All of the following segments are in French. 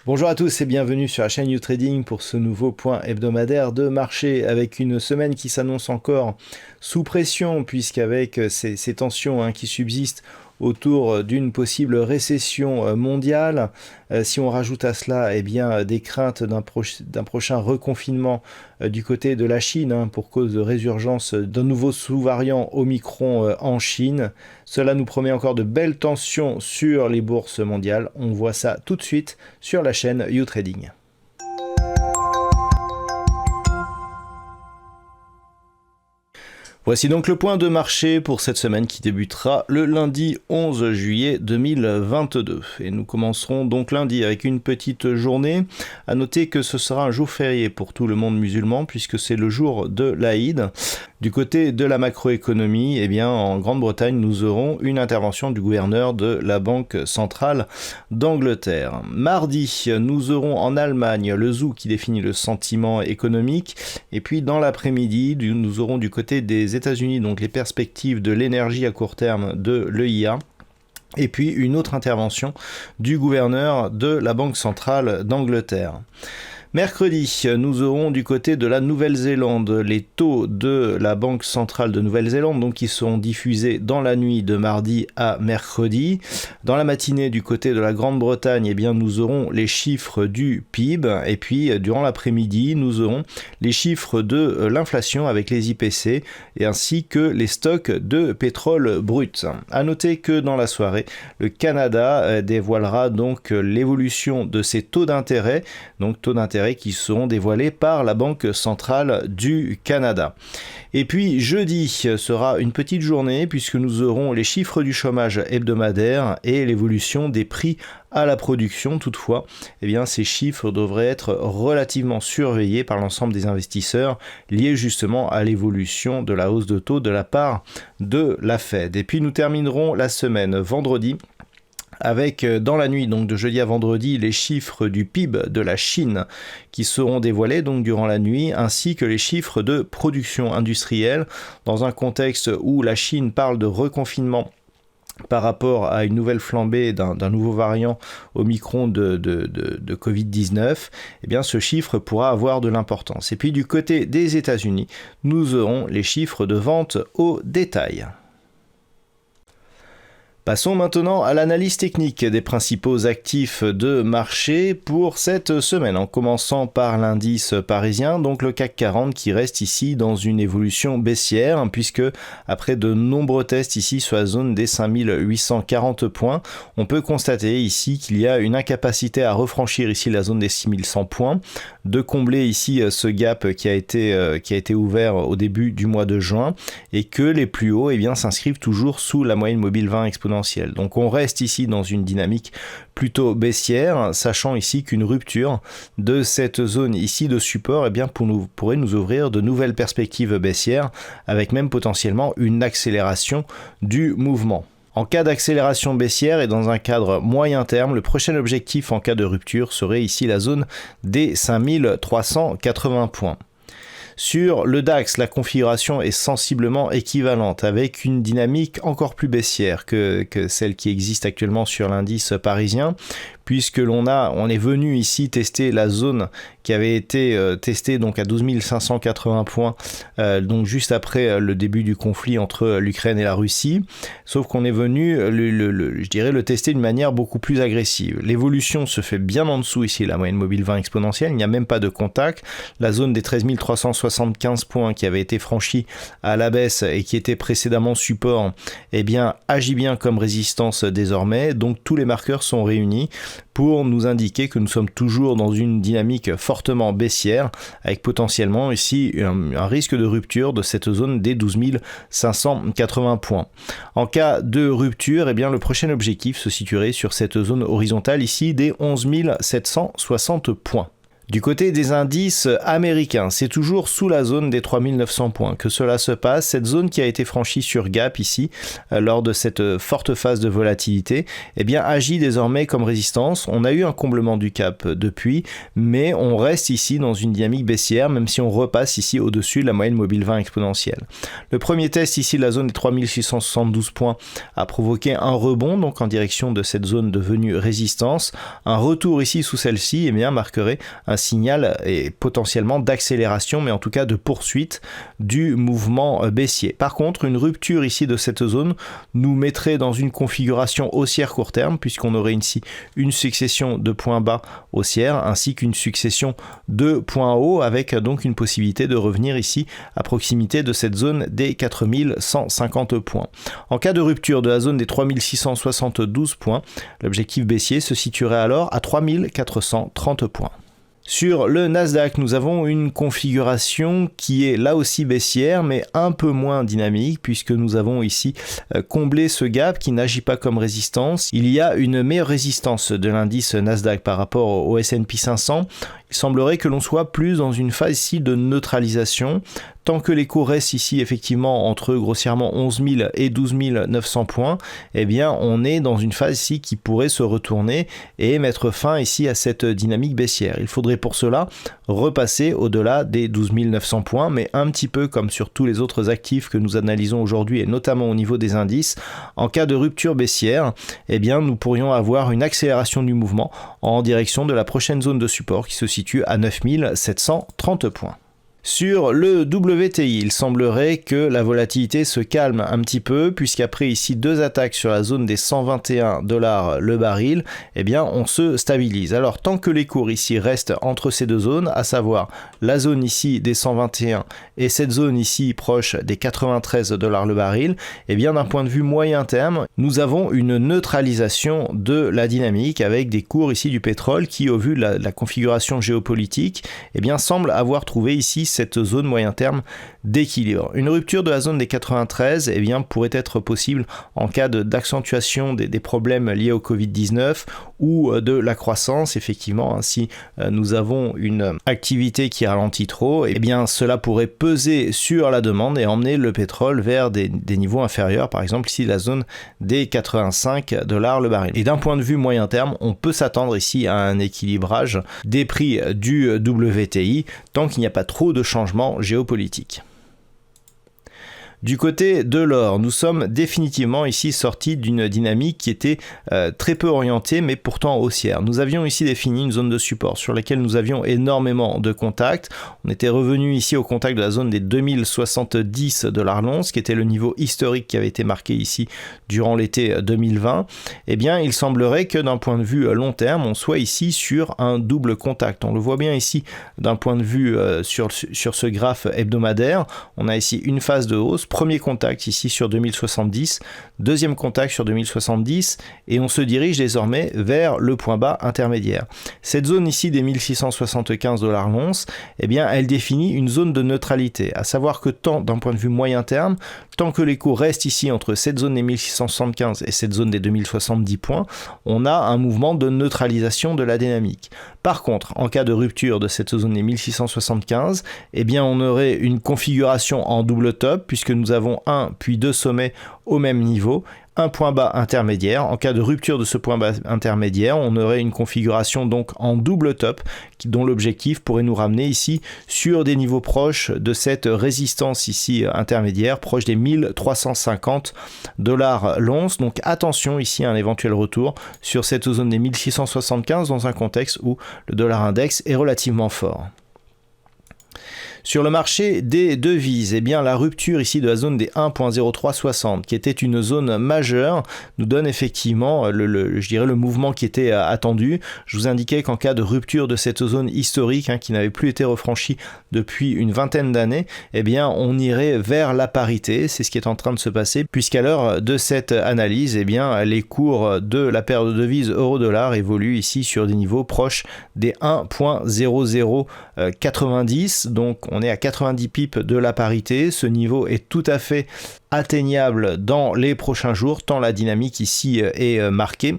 Bonjour à tous et bienvenue sur la chaîne YouTrading pour ce nouveau point hebdomadaire de marché avec une semaine qui s'annonce encore sous pression puisqu'avec ces tensions qui subsistent autour d'une possible récession mondiale, si on rajoute à cela des craintes d'un prochain reconfinement du côté de la Chine pour cause de résurgence d'un nouveau sous-variant Omicron en Chine, cela nous promet encore de belles tensions sur les bourses mondiales. On voit ça tout de suite sur la chaîne YouTrading. Voici donc le point de marché pour cette semaine qui débutera le lundi 11 juillet 2022. Et nous commencerons donc lundi avec une petite journée. À noter que ce sera un jour férié pour tout le monde musulman puisque c'est le jour de l'Aïd. Du côté de la macroéconomie, en Grande-Bretagne, nous aurons une intervention du gouverneur de la Banque centrale d'Angleterre. Mardi, nous aurons en Allemagne le ZOO qui définit le sentiment économique. Et puis dans l'après-midi, nous aurons du côté des États-Unis donc les perspectives de l'énergie à court terme de l'EIA. Et puis une autre intervention du gouverneur de la Banque centrale d'Angleterre. Mercredi, nous aurons du côté de la Nouvelle-Zélande les taux de la Banque centrale de Nouvelle-Zélande donc qui seront diffusés dans la nuit de mardi à mercredi. Dans la matinée du côté de la Grande-Bretagne, nous aurons les chiffres du PIB et puis durant l'après-midi, nous aurons les chiffres de l'inflation avec les IPC et ainsi que les stocks de pétrole brut. À noter que dans la soirée, le Canada dévoilera donc l'évolution de ses taux d'intérêt, donc taux d'intérêt qui seront dévoilés par la Banque centrale du Canada. Et puis jeudi sera une petite journée puisque nous aurons les chiffres du chômage hebdomadaire et l'évolution des prix à la production. Toutefois, ces chiffres devraient être relativement surveillés par l'ensemble des investisseurs liés justement à l'évolution de la hausse de taux de la part de la Fed. Et puis nous terminerons la semaine vendredi avec dans la nuit donc de jeudi à vendredi les chiffres du PIB de la Chine qui seront dévoilés donc durant la nuit ainsi que les chiffres de production industrielle dans un contexte où la Chine parle de reconfinement par rapport à une nouvelle flambée d'un nouveau variant Omicron de Covid-19, ce chiffre pourra avoir de l'importance. Et puis du côté des États-Unis, nous aurons les chiffres de vente au détail. Passons maintenant à l'analyse technique des principaux actifs de marché pour cette semaine, en commençant par l'indice parisien, donc le CAC 40 qui reste ici dans une évolution baissière, puisque après de nombreux tests ici sur la zone des 5840 points, on peut constater ici qu'il y a une incapacité à refranchir ici la zone des 6100 points, de combler ici ce gap qui a été ouvert au début du mois de juin, et que les plus hauts s'inscrivent toujours sous la moyenne mobile 20 exponentielle. Donc on reste ici dans une dynamique plutôt baissière, sachant ici qu'une rupture de cette zone ici de support pourrait nous ouvrir de nouvelles perspectives baissières, avec même potentiellement une accélération du mouvement. En cas d'accélération baissière et dans un cadre moyen terme, le prochain objectif en cas de rupture serait ici la zone des 5380 points. Sur le DAX, la configuration est sensiblement équivalente avec une dynamique encore plus baissière que celle qui existe actuellement sur l'indice parisien, puisque on est venu ici tester la zone qui avait été testée donc à 12 580 points, donc juste après le début du conflit entre l'Ukraine et la Russie, sauf qu'on est venu le tester d'une manière beaucoup plus agressive. L'évolution se fait bien en dessous ici, la moyenne mobile 20 exponentielle, il n'y a même pas de contact. La zone des 13 375 points qui avait été franchie à la baisse et qui était précédemment support, agit bien comme résistance désormais, donc tous les marqueurs sont réunis pour nous indiquer que nous sommes toujours dans une dynamique fortement baissière, avec potentiellement ici un risque de rupture de cette zone des 12 580 points. En cas de rupture, le prochain objectif se situerait sur cette zone horizontale ici des 11 760 points. Du côté des indices américains, c'est toujours sous la zone des 3900 points que cela se passe. Cette zone qui a été franchie sur gap ici, lors de cette forte phase de volatilité, eh bien, agit désormais comme résistance. On a eu un comblement du cap depuis, mais on reste ici dans une dynamique baissière, même si on repasse ici au-dessus de la moyenne mobile 20 exponentielle. Le premier test ici, la zone des 3672 points, a provoqué un rebond, donc en direction de cette zone devenue résistance. Un retour ici sous celle-ci, eh bien, marquerait un signal et potentiellement d'accélération, mais en tout cas de poursuite du mouvement baissier. Par contre, une rupture ici de cette zone nous mettrait dans une configuration haussière court terme, puisqu'on aurait ici une succession de points bas haussières ainsi qu'une succession de points hauts, avec donc une possibilité de revenir ici à proximité de cette zone des 4150 points. En cas de rupture de la zone des 3672 points, l'objectif baissier se situerait alors à 3430 points. Sur le Nasdaq, nous avons une configuration qui est là aussi baissière, mais un peu moins dynamique, puisque nous avons ici comblé ce gap qui n'agit pas comme résistance. Il y a une meilleure résistance de l'indice Nasdaq par rapport au S&P 500. Il semblerait que l'on soit plus dans une phase ici de neutralisation. Tant que les cours restent ici effectivement entre grossièrement 11 000 et 12 900 points, eh bien on est dans une phase ici qui pourrait se retourner et mettre fin ici à cette dynamique baissière. Il faudrait pour cela repasser au-delà des 12 900 points, mais un petit peu comme sur tous les autres actifs que nous analysons aujourd'hui et notamment au niveau des indices, en cas de rupture baissière, eh bien nous pourrions avoir une accélération du mouvement en direction de la prochaine zone de support qui se situe à 9 730 points. Sur le WTI, il semblerait que la volatilité se calme un petit peu, puisqu'après ici deux attaques sur la zone des 121 $ le baril, eh bien on se stabilise. Alors tant que les cours ici restent entre ces deux zones, à savoir la zone ici des 121 et cette zone ici proche des 93 $ le baril, eh bien d'un point de vue moyen terme, nous avons une neutralisation de la dynamique avec des cours ici du pétrole qui, au vu de la configuration géopolitique, eh bien semble avoir trouvé ici cette zone moyen terme d'équilibre. Une rupture de la zone des 93 eh bien, pourrait être possible en cas d'accentuation des problèmes liés au Covid-19 ou de la croissance. Effectivement, si nous avons une activité qui ralentit trop, eh bien, cela pourrait peser sur la demande et emmener le pétrole vers des niveaux inférieurs, par exemple ici la zone des 85 $ le baril. Et d'un point de vue moyen terme, on peut s'attendre ici à un équilibrage des prix du WTI tant qu'il n'y a pas trop de changements géopolitiques. Du côté de l'or, nous sommes définitivement ici sortis d'une dynamique qui était très peu orientée mais pourtant haussière. Nous avions ici défini une zone de support sur laquelle nous avions énormément de contacts. On était revenu ici au contact de la zone des 2070 $ l'once, qui était le niveau historique qui avait été marqué ici durant l'été 2020. Eh bien, il semblerait que d'un point de vue long terme, on soit ici sur un double contact. On le voit bien ici d'un point de vue sur ce graphe hebdomadaire. On a ici une phase de hausse. Premier contact ici sur 2070, deuxième contact sur 2070 et on se dirige désormais vers le point bas intermédiaire. Cette zone ici des 1675 $ l'once, eh bien elle définit une zone de neutralité, à savoir que tant d'un point de vue moyen terme, tant que les cours restent ici entre cette zone des 1675 et cette zone des 2070 points, on a un mouvement de neutralisation de la dynamique. Par contre, en cas de rupture de cette zone des 1675, eh bien on aurait une configuration en double top puisque nous avons un puis deux sommets au même niveau, un point bas intermédiaire. En cas de rupture de ce point bas intermédiaire, on aurait une configuration donc en double top dont l'objectif pourrait nous ramener ici sur des niveaux proches de cette résistance ici intermédiaire, proche des 1350 $ l'once. Donc attention ici à un éventuel retour sur cette zone des 1675 dans un contexte où le dollar index est relativement fort. Sur le marché des devises, eh bien, la rupture ici de la zone des 1.0360, qui était une zone majeure, nous donne effectivement je dirais le mouvement qui était attendu. Je vous indiquais qu'en cas de rupture de cette zone historique qui n'avait plus été refranchie depuis une vingtaine d'années, eh bien, on irait vers la parité. C'est ce qui est en train de se passer, puisqu'à l'heure de cette analyse, eh bien, les cours de la paire de devises euro-dollar évoluent ici sur des niveaux proches des 1.0090. Donc, on est à 90 pips de la parité. Ce niveau est tout à fait atteignable dans les prochains jours, tant la dynamique ici est marquée.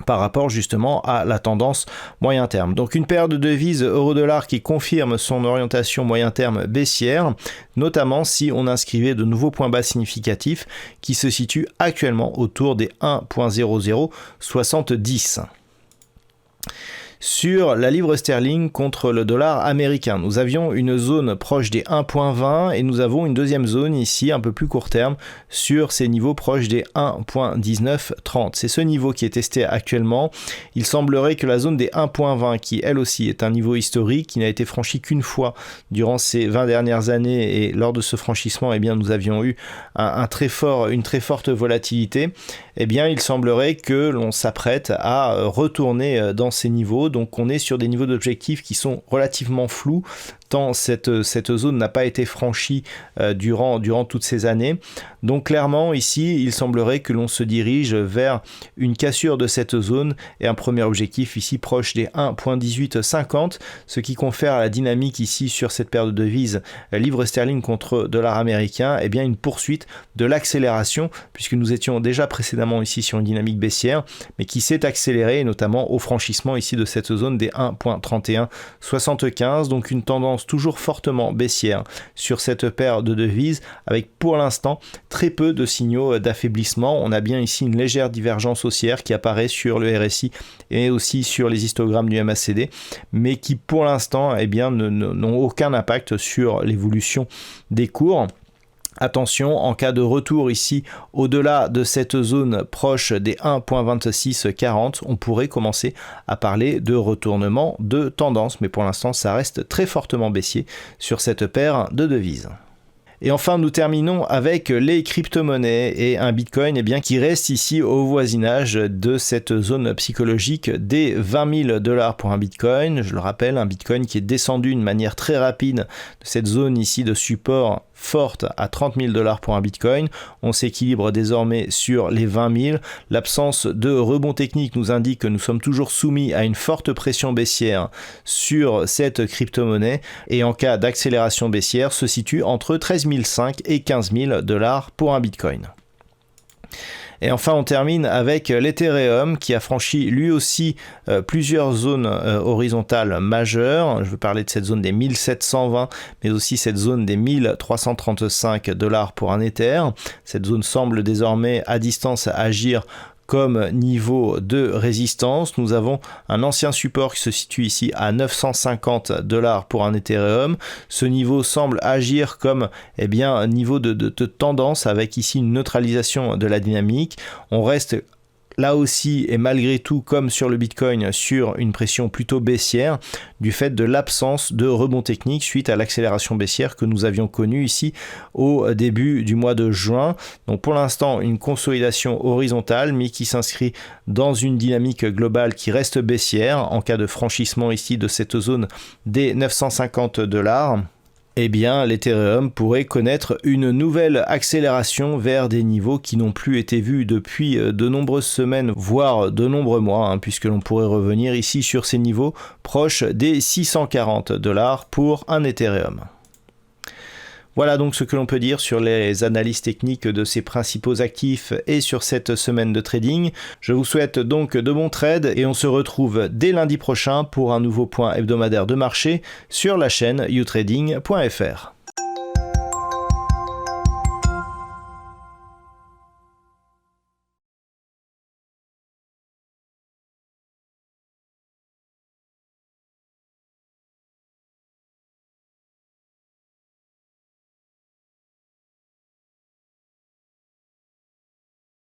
par rapport justement à la tendance moyen terme. Donc une paire de devises euro-dollar qui confirme son orientation moyen terme baissière, notamment si on inscrivait de nouveaux points bas significatifs qui se situent actuellement autour des 1.0070. Sur la livre sterling contre le dollar américain, nous avions une zone proche des 1.20 et nous avons une deuxième zone ici un peu plus court terme sur ces niveaux proches des 1.1930. C'est ce niveau qui est testé actuellement. Il semblerait que la zone des 1.20, qui elle aussi est un niveau historique, qui n'a été franchi qu'une fois durant ces 20 dernières années, et lors de ce franchissement, eh bien, nous avions eu une très forte volatilité. Eh bien, il semblerait que l'on s'apprête à retourner dans ces niveaux. Donc on est sur des niveaux d'objectifs qui sont relativement flous, tant cette zone n'a pas été franchie durant toutes ces années. Donc clairement ici, il semblerait que l'on se dirige vers une cassure de cette zone et un premier objectif ici proche des 1.1850, ce qui confère à la dynamique ici sur cette paire de devises livre sterling contre dollar américain, eh bien une poursuite de l'accélération, puisque nous étions déjà précédemment ici sur une dynamique baissière, mais qui s'est accélérée notamment au franchissement ici de cette zone des 1.3175, donc une tendance toujours fortement baissière sur cette paire de devises, avec pour l'instant très peu de signaux d'affaiblissement. On a bien ici une légère divergence haussière qui apparaît sur le RSI et aussi sur les histogrammes du MACD, mais qui pour l'instant eh bien, n'ont aucun impact sur l'évolution des cours. Attention, en cas de retour ici au-delà de cette zone proche des 1.2640, on pourrait commencer à parler de retournement de tendance, mais pour l'instant ça reste très fortement baissier sur cette paire de devises. Et enfin, nous terminons avec les crypto-monnaies et un Bitcoin eh bien, qui reste ici au voisinage de cette zone psychologique des 20 000 $ pour un Bitcoin. Je le rappelle, un Bitcoin qui est descendu de manière très rapide de cette zone ici de support forte à 30 000 $ pour un Bitcoin. On s'équilibre désormais sur les 20 000. L'absence de rebond technique nous indique que nous sommes toujours soumis à une forte pression baissière sur cette crypto-monnaie et en cas d'accélération baissière se situe entre 13 500 et 15 000 $ pour un Bitcoin. Et enfin, on termine avec l'Ethereum qui a franchi lui aussi plusieurs zones horizontales majeures. Je veux parler de cette zone des 1720, mais aussi cette zone des 1335 $ pour un Ether. Cette zone semble désormais à distance agir comme niveau de résistance. Nous avons un ancien support qui se situe ici à 950 $ pour un Ethereum. Ce niveau semble agir comme un niveau de tendance avec ici une neutralisation de la dynamique. On reste là aussi et malgré tout comme sur le Bitcoin sur une pression plutôt baissière du fait de l'absence de rebond technique suite à l'accélération baissière que nous avions connue ici au début du mois de juin. Donc pour l'instant une consolidation horizontale mais qui s'inscrit dans une dynamique globale qui reste baissière en cas de franchissement ici de cette zone des 950 $. Eh bien, l'Ethereum pourrait connaître une nouvelle accélération vers des niveaux qui n'ont plus été vus depuis de nombreuses semaines, voire de nombreux mois, puisque l'on pourrait revenir ici sur ces niveaux proches des 640 $ pour un Ethereum. Voilà donc ce que l'on peut dire sur les analyses techniques de ces principaux actifs et sur cette semaine de trading. Je vous souhaite donc de bons trades et on se retrouve dès lundi prochain pour un nouveau point hebdomadaire de marché sur la chaîne youtrading.fr.